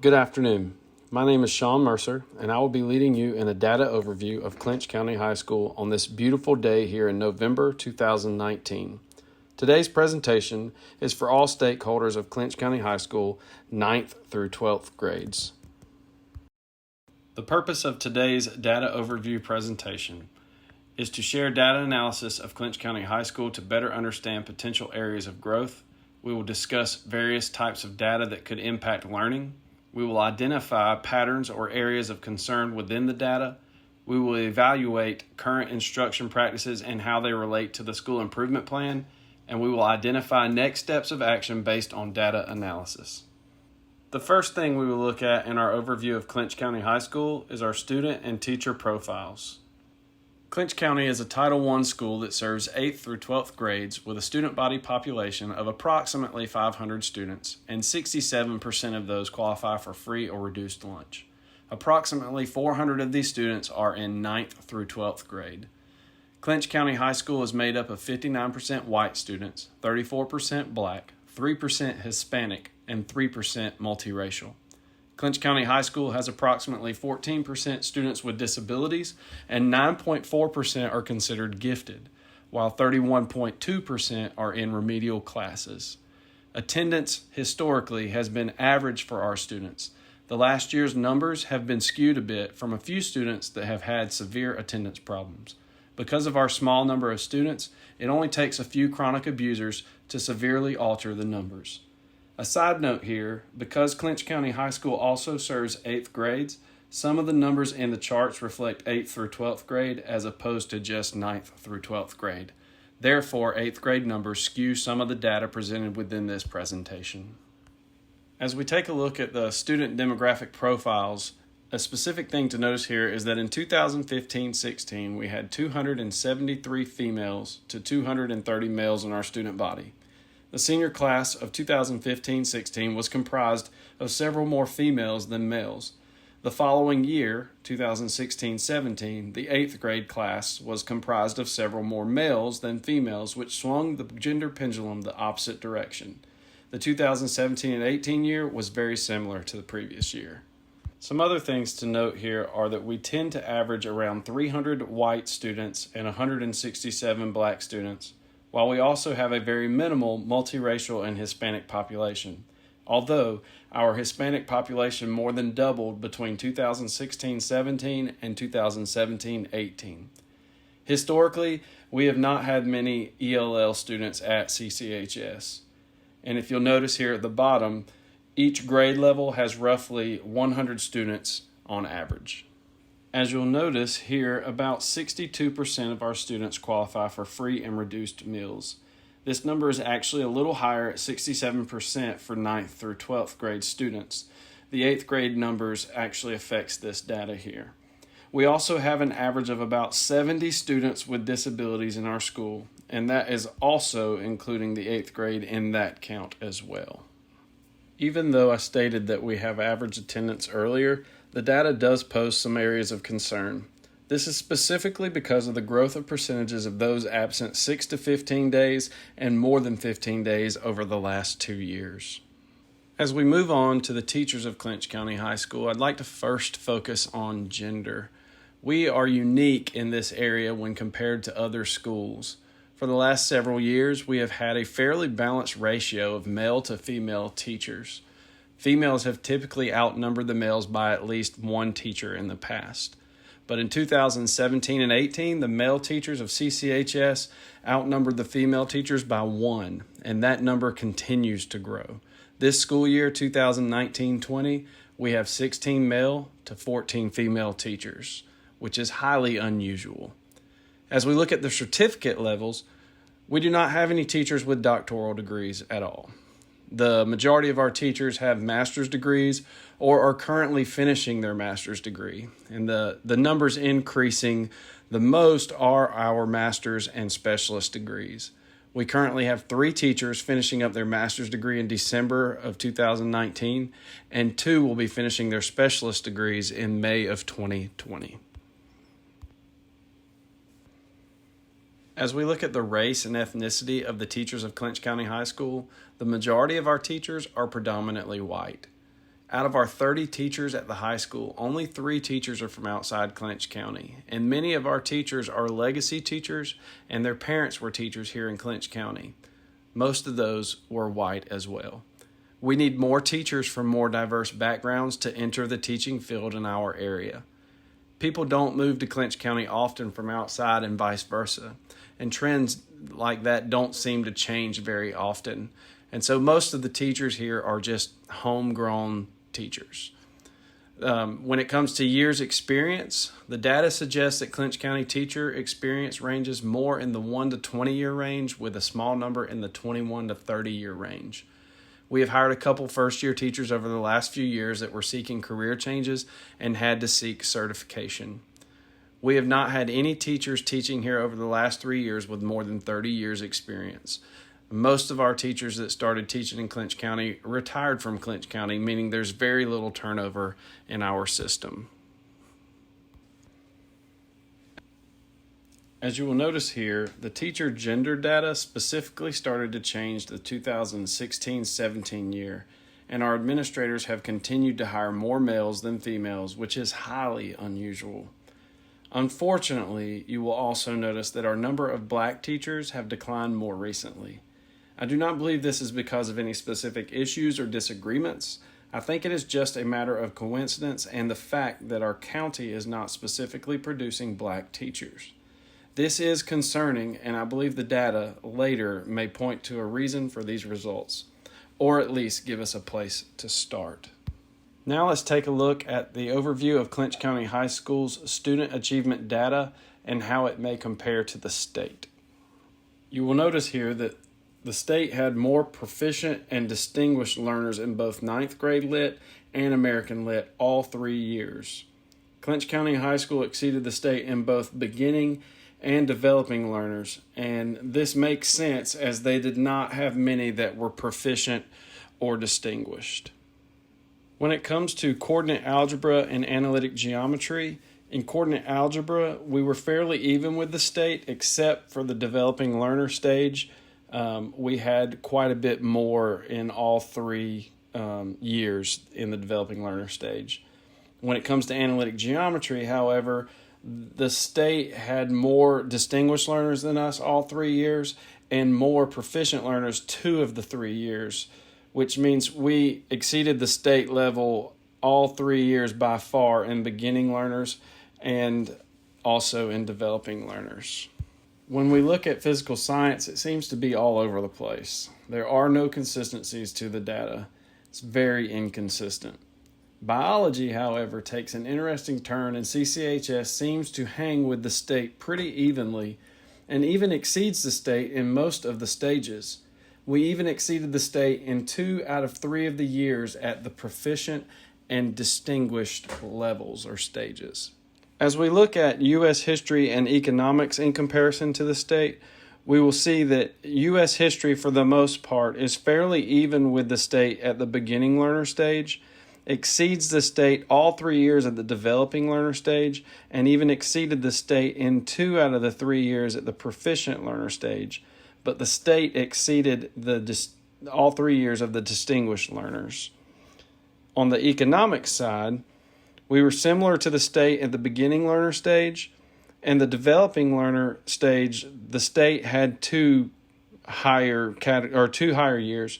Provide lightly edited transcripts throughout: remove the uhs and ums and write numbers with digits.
Good afternoon. My name is Sean Mercer, and I will be leading you in a data overview of Clinch County High School on this beautiful day here in November 2019. Today's presentation is for all stakeholders of Clinch County High School, 9th through 12th grades. The purpose of today's data overview presentation is to share data analysis of Clinch County High School to better understand potential areas of growth. We will discuss various types of data that could impact learning. We will identify patterns or areas of concern within the data. We will evaluate current instruction practices and how they relate to the school improvement plan, and we will identify next steps of action based on data analysis. The first thing we will look at in our overview of Clinch County High School is our student and teacher profiles. Clinch County is a Title I school that serves 8th through 12th grades with a student body population of approximately 500 students, and 67% of those qualify for free or reduced lunch. Approximately 400 of these students are in 9th through 12th grade. Clinch County High School is made up of 59% white students, 34% black, 3% Hispanic, and 3% multiracial. Clinch County High School has approximately 14% students with disabilities, and 9.4% are considered gifted, while 31.2% are in remedial classes. Attendance historically has been average for our students. The last year's numbers have been skewed a bit from a few students that have had severe attendance problems. Because of our small number of students, it only takes a few chronic abusers to severely alter the numbers. A side note here, because Clinch County High School also serves 8th grades, some of the numbers in the charts reflect 8th through 12th grade as opposed to just 9th through 12th grade. Therefore, 8th grade numbers skew some of the data presented within this presentation. As we take a look at the student demographic profiles, a specific thing to notice here is that in 2015-16, we had 273 females to 230 males in our student body. The senior class of 2015-16 was comprised of several more females than males. The following year, 2016-17, the 8th grade class was comprised of several more males than females, which swung the gender pendulum the opposite direction. The 2017 and 18 year was very similar to the previous year. Some other things to note here are that we tend to average around 300 white students and 167 black students, while we also have a very minimal multiracial and Hispanic population, although our Hispanic population more than doubled between 2016-17 and 2017-18. Historically, we have not had many ELL students at CCHS, and if you'll notice here at the bottom, each grade level has roughly 100 students on average. As you'll notice here, about 62% of our students qualify for free and reduced meals. This number is actually a little higher at 67% for 9th through 12th grade students. The 8th grade numbers actually affects this data here. We also have an average of about 70 students with disabilities in our school, and that is also including the 8th grade in that count as well. Even though I stated that we have average attendance earlier, the data does pose some areas of concern. This is specifically because of the growth of percentages of those absent 6 to 15 days and more than 15 days over the last 2 years. As we move on to the teachers of Clinch County High School, I'd like to first focus on gender. We are unique in this area when compared to other schools. For the last several years, we have had a fairly balanced ratio of male to female teachers. Females have typically outnumbered the males by at least one teacher in the past. But in 2017 and 18, the male teachers of CCHS outnumbered the female teachers by 1, and that number continues to grow. This school year, 2019-20, we have 16 male to 14 female teachers, which is highly unusual. As we look at the certificate levels, we do not have any teachers with doctoral degrees at all. The majority of our teachers have master's degrees or are currently finishing their master's degree. And the numbers increasing the most are our master's and specialist degrees. We currently have 3 teachers finishing up their master's degree in December of 2019, and 2 will be finishing their specialist degrees in May of 2020. As we look at the race and ethnicity of the teachers of Clinch County High School, the majority of our teachers are predominantly white. Out of our 30 teachers at the high school, only 3 teachers are from outside Clinch County, and many of our teachers are legacy teachers, and their parents were teachers here in Clinch County. Most of those were white as well. We need more teachers from more diverse backgrounds to enter the teaching field in our area. People don't move to Clinch County often from outside and vice versa, and trends like that don't seem to change very often. And so most of the teachers here are just homegrown teachers. When it comes to years experience, the data suggests that Clinch County teacher experience ranges more in the 1 to 20 year range, with a small number in the 21 to 30 year range. We have hired a couple first-year teachers over the last few years that were seeking career changes and had to seek certification. We have not had any teachers teaching here over the last 3 years with more than 30 years experience. Most of our teachers that started teaching in Clinch County retired from Clinch County, meaning there's very little turnover in our system. As you will notice here, the teacher gender data specifically started to change the 2016-17 year, and our administrators have continued to hire more males than females, which is highly unusual. Unfortunately, you will also notice that our number of black teachers have declined more recently. I do not believe this is because of any specific issues or disagreements. I think it is just a matter of coincidence and the fact that our county is not specifically producing black teachers. This is concerning, and I believe the data later may point to a reason for these results, or at least give us a place to start. Now let's take a look at the overview of Clinch County High School's student achievement data and how it may compare to the state. You will notice here that the state had more proficient and distinguished learners in both 9th grade Lit and American Lit all 3 years. Clinch County High School exceeded the state in both beginning and developing learners, and this makes sense as they did not have many that were proficient or distinguished. When it comes to coordinate algebra and analytic geometry, in coordinate algebra, we were fairly even with the state except for the developing learner stage. We had quite a bit more in all 3 years in the developing learner stage. When it comes to analytic geometry, however, the state had more distinguished learners than us all 3 years and more proficient learners 2 of the 3 years, which means we exceeded the state level all 3 years by far in beginning learners and also in developing learners. When we look at physical science, it seems to be all over the place. There are no consistencies to the data. It's very inconsistent. Biology, however, takes an interesting turn, and CCHS seems to hang with the state pretty evenly and even exceeds the state in most of the stages. We even exceeded the state in 2 out of 3 of the years at the proficient and distinguished levels or stages. As we look at U.S. history and economics in comparison to the state, we will see that U.S. history, for the most part, is fairly even with the state at the beginning learner stage, exceeds the state all 3 years at the developing learner stage, and even exceeded the state in 2 out of the 3 years at the proficient learner stage. But the state exceeded all 3 years of the distinguished learners. On the economics side, we were similar to the state at the beginning learner stage, and the developing learner stage, the state had 2 higher years.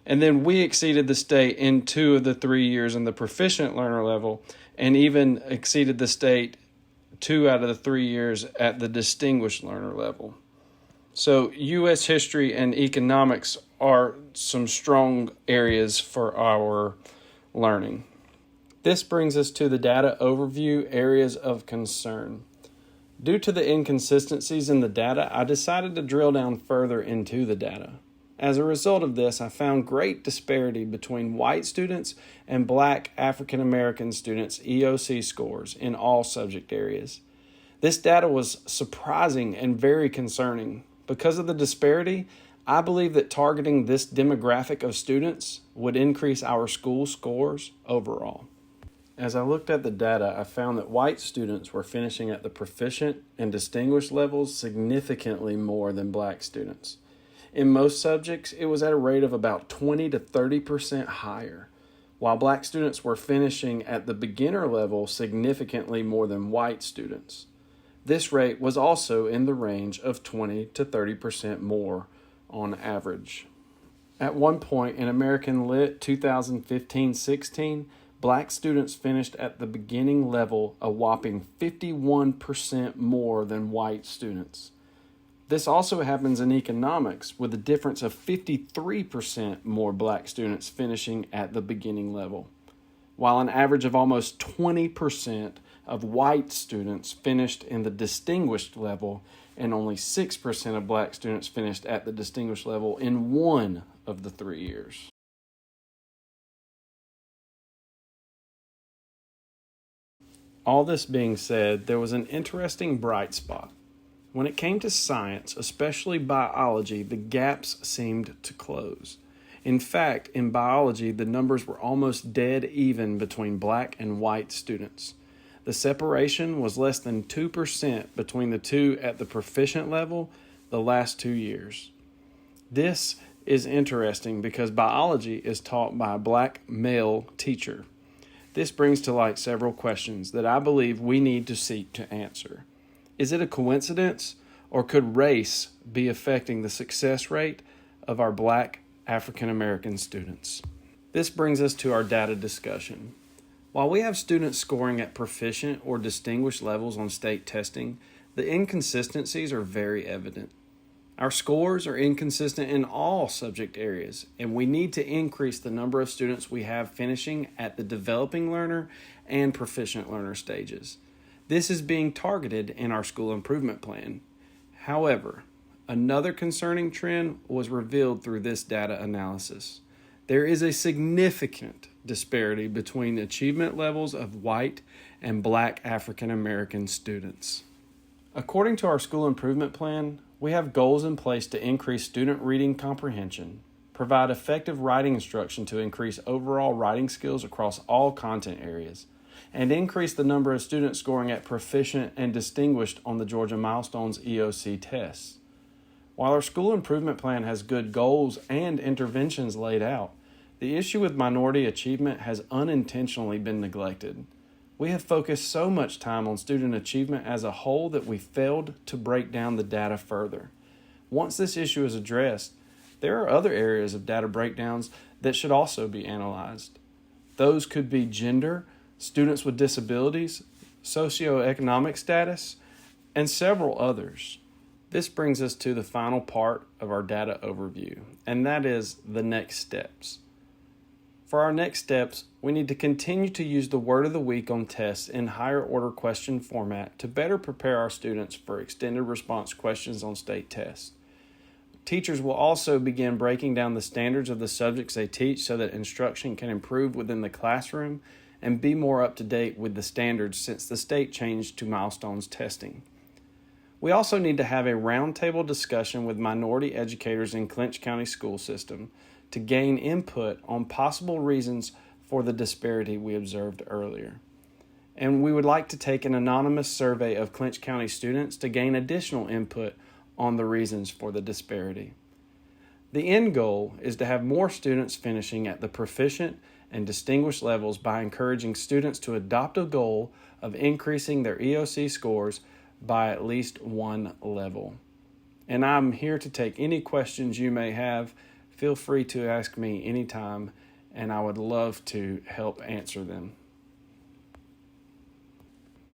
And then we exceeded the state in 2 of the 3 years in the proficient learner level, and even exceeded the state 2 out of the 3 years at the distinguished learner level. So U.S. history and economics are some strong areas for our learning. This brings us to the data overview areas of concern. Due to the inconsistencies in the data, I decided to drill down further into the data. As a result of this, I found great disparity between white students and black African American students' EOC scores in all subject areas. This data was surprising and very concerning. Because of the disparity, I believe that targeting this demographic of students would increase our school scores overall. As I looked at the data, I found that white students were finishing at the proficient and distinguished levels significantly more than black students. In most subjects, it was at a rate of about 20 to 30% higher. while black students were finishing at the beginner level significantly more than white students. This rate was also in the range of 20 to 30% more on average. At one point in American Lit 2015-16, black students finished at the beginning level a whopping 51% more than white students. This also happens in economics, with a difference of 53% more black students finishing at the beginning level, while an average of almost 20% of white students finished in the distinguished level, and only 6% of black students finished at the distinguished level in one of the 3 years. All this being said, there was an interesting bright spot. When it came to science, especially biology, the gaps seemed to close. In fact, in biology, the numbers were almost dead even between black and white students. The separation was less than 2% between the two at the proficient level the last 2 years. This is interesting because biology is taught by a black male teacher. This brings to light several questions that I believe we need to seek to answer. Is it a coincidence, or could race be affecting the success rate of our black African American students? This brings us to our data discussion. While we have students scoring at proficient or distinguished levels on state testing, the inconsistencies are very evident. Our scores are inconsistent in all subject areas, and we need to increase the number of students we have finishing at the developing learner and proficient learner stages. This is being targeted in our school improvement plan. However, another concerning trend was revealed through this data analysis. There is a significant disparity between achievement levels of white and black African American students. According to our school improvement plan, we have goals in place to increase student reading comprehension, provide effective writing instruction to increase overall writing skills across all content areas, and increase the number of students scoring at proficient and distinguished on the Georgia Milestones EOC tests. While our school improvement plan has good goals and interventions laid out, the issue with minority achievement has unintentionally been neglected. We have focused so much time on student achievement as a whole that we failed to break down the data further. Once this issue is addressed, there are other areas of data breakdowns that should also be analyzed. Those could be gender, students with disabilities, socioeconomic status, and several others. This brings us to the final part of our data overview, and that is the next steps. For our next steps, we need to continue to use the word of the week on tests in higher order question format to better prepare our students for extended response questions on state tests. Teachers will also begin breaking down the standards of the subjects they teach so that instruction can improve within the classroom and be more up to date with the standards since the state changed to milestones testing. We also need to have a roundtable discussion with minority educators in Clinch County school system to gain input on possible reasons for the disparity we observed earlier. And we would like to take an anonymous survey of Clinch County students to gain additional input on the reasons for the disparity. The end goal is to have more students finishing at the proficient and distinguished levels by encouraging students to adopt a goal of increasing their EOC scores by at least one level. And I'm here to take any questions you may have. Feel free to ask me anytime, and I would love to help answer them.